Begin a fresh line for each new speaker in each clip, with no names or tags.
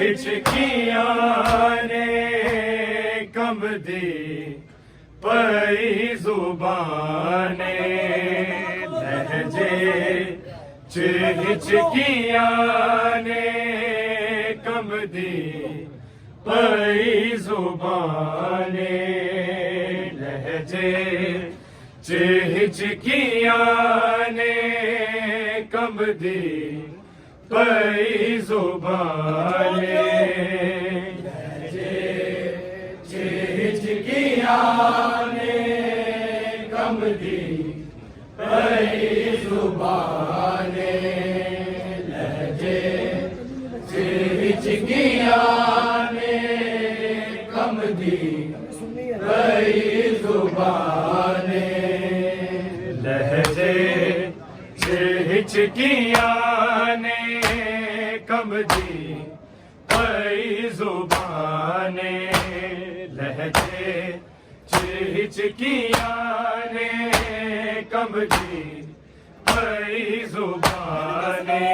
हिचकियां ने कब दी पई जुबाने लहजे च हिचकियां ने कब दी पई जुबाने लहजे च हिचकियां ने कब दी पई जुबाने लहजे च हिचकियां ने कब दी पई जुबाने लहजे च हिचकियां ने कब दी पई जुबाने लहजे च हिचकियां ने कब दी पई जुबाने लहजे च हिचकियां ने कब दी पई जुबाने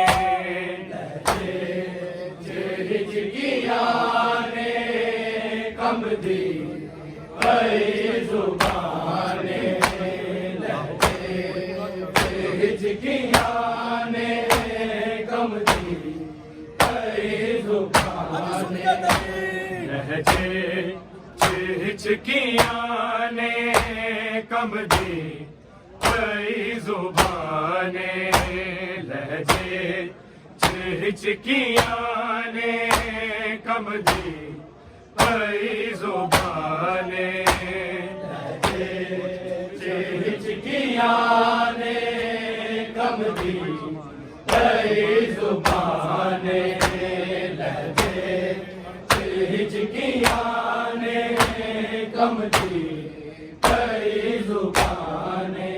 लहजे च हिचकियां ने कब दी पई जुबाने लहजे च हिचकियां ने कब दी पई जुबाने लहजे च हिचकियां ने कब दी पई जुबाने लहजे च हिचकियां ने कब दी पई जुबाने लहजे च हिचकियां ने कब दी पई जुबाने लहजे च हिचकियां ने कब दी पई जुबाने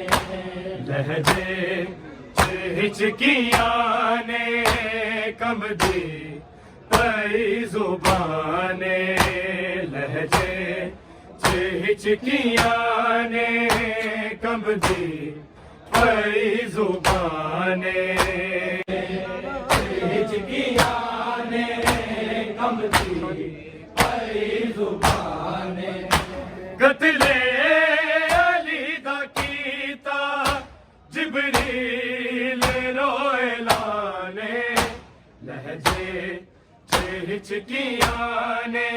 लहजे च हिचकियां ने कब दी पई जुबाने लहजे च हिचकियां ने कब दी पई जुबाने हिचकियां ने कब दी पई जुबाने कतले अली दा कीता जिबरील रोएलाने लहजे च हिचकियां ने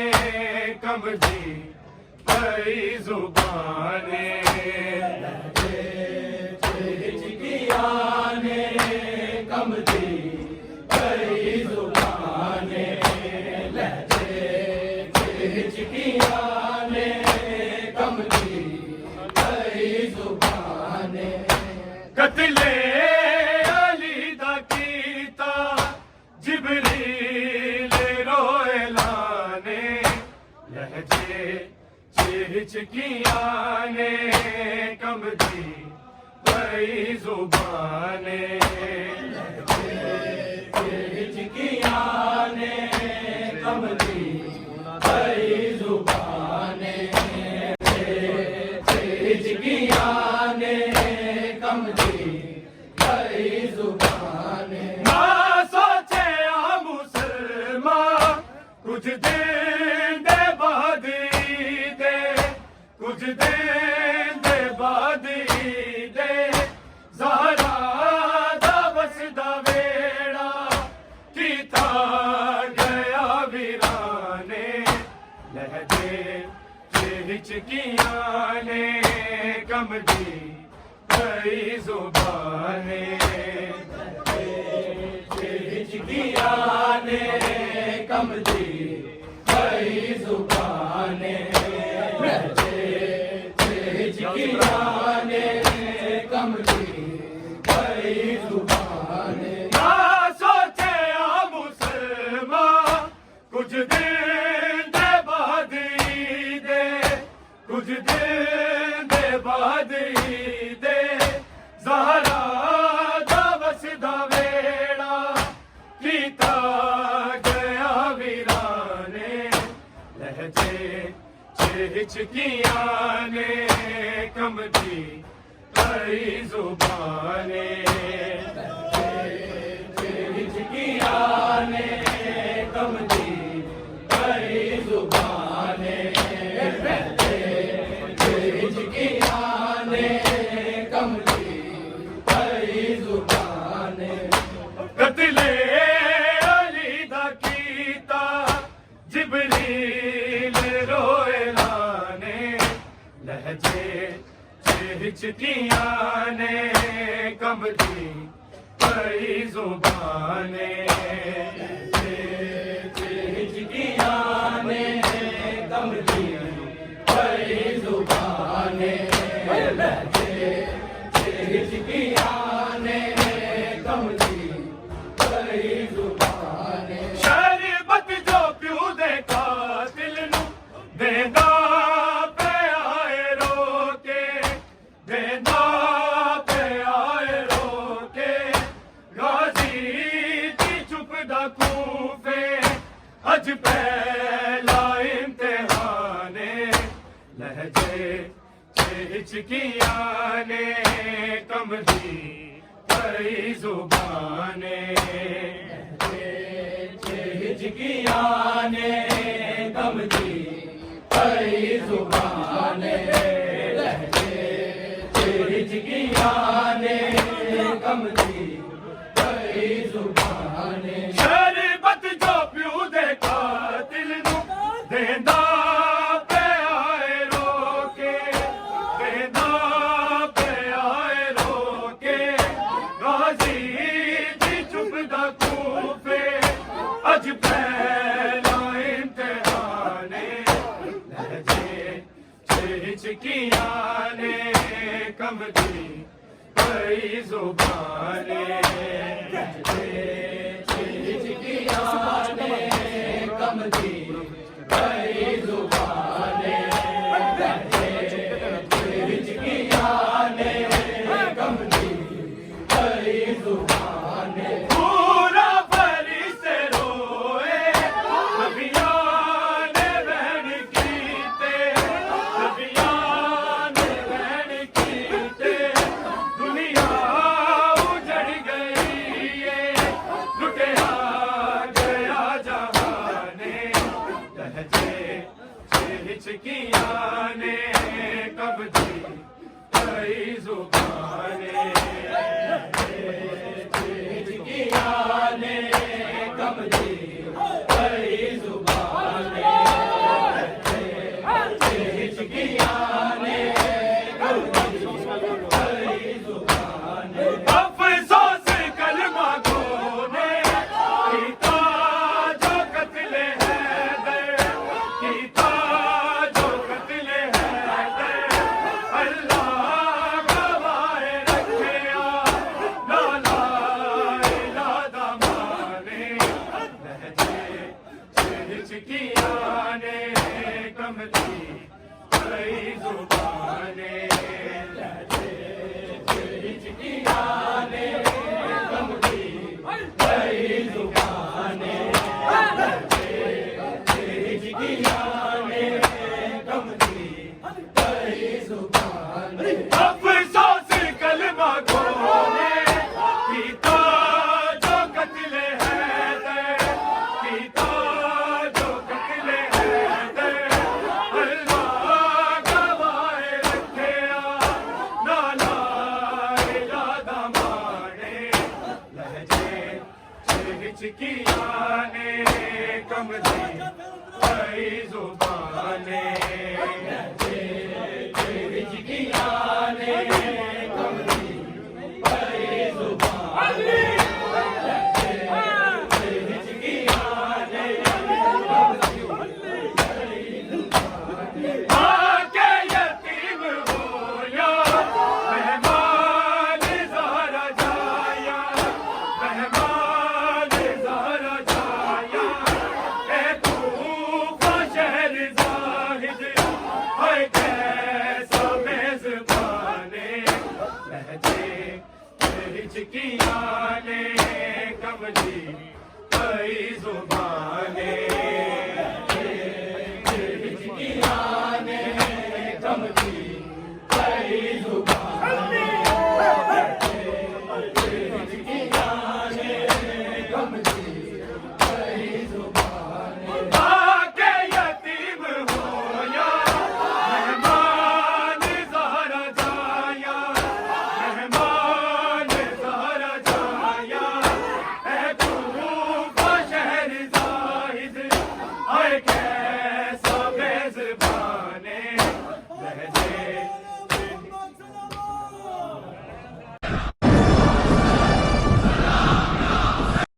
कब दी पई जुबाने लहजे च हिचकियां ने कब दी पई जुबाने लहजे च हिचकियां ने कब दी पई जुबाने कतले अली दा कीता जिबरील रोएलाने लहजे च हिचकियां ने कब दी पई जुबाने लहजे च हिचकियां ने कब दी पई जुबाने कुछ दिन दे बाद ईदे ज़हरा दा वसदा वेड़ा कीता गया वीराने लहदे हिचकियां ने कमदी कई जुबाने हिचकियां ने कमदी कई जुबाने हिचकियां ने कमदी कई जुबाने ना सोचे आ मुसलमान कुछ दिन दे बाद ईदे कुछ दिन दे बाद ईदे ज़हरा दा वसदा वेड़ा कीता गया वीराने लहजे हिचकियां ने कमदी कई जुबाने हिचकियां ने कमदी कई जुबाने हिचकियां ने कमदी कई जुबाने कत्ले अली दा कीता जिबरील रोए लाने लहजे हिचकियां ने कमदी कई जुबाने हिचकियां ने कमदी कई जुबाने हिचकियां ने कमदी कई जुबाने शरबत जो प्यू दे कातिल नू देंदा पे आए रोके देंदा पे आए रोके गाजी दी चुपदा कूफे अज पहला इम्तिहाने लहजे हिचकियां ने कमदी कई जुबाने हिचकियां ने कमदी कई जुबाने हिचकियां ने कमदी कई जुबाने शरबत जो प्यू दे कातिल नू देंदा पे आए रोके देंदा पे आए रोके गाजी दी चुपदा कूफे अज पहला इम्तिहाने लहजे हिचकियां ने कमदी कई जुबाने हिचकियां ने कमदी कई जुबाने हिचकियां ने कमदी कई जुबाने पूरा फरिश्ते रोए नबियां ने बहन कीते नबियां ने बहन कीते दुनिया उजड़ गई है लुटिया गया जहाने लहजे हिचकियां ने कमदी कई जुबाने हिचकियां ने कमदी कई जुबाने हिचकियां ने कमदी कई जुबाने अफसोस कलमा खोने कीता जो कत्ले हैदर कीता जो कत्ले हैदर अल्लाह गवाए रखिया लाला इला दा माने लहजे हिचकियां ने कमदी कई जुबाने लहजे हिचकियां ने कमदी कई जुबाने हिचकियां ने कमदी कई जुबाने अफसोस कलमा खोने कीता जो कत्ले हैदर कीता जो कत्ले हैदर अल्लाह गवाए हिचकियाँ ने कमली कई जुबाने हिचकियाँ ने कमली कई जुबाने हिचकियाँ ने आके यतीम होया मेहमान ज़हरा जाया मेहमान ज़हरा जाया ए तूफ़ा शहर ज़ाहिद है कैसा मेज़बाने लहजे हिचकियाँ ने कमली कई ज़ुबाने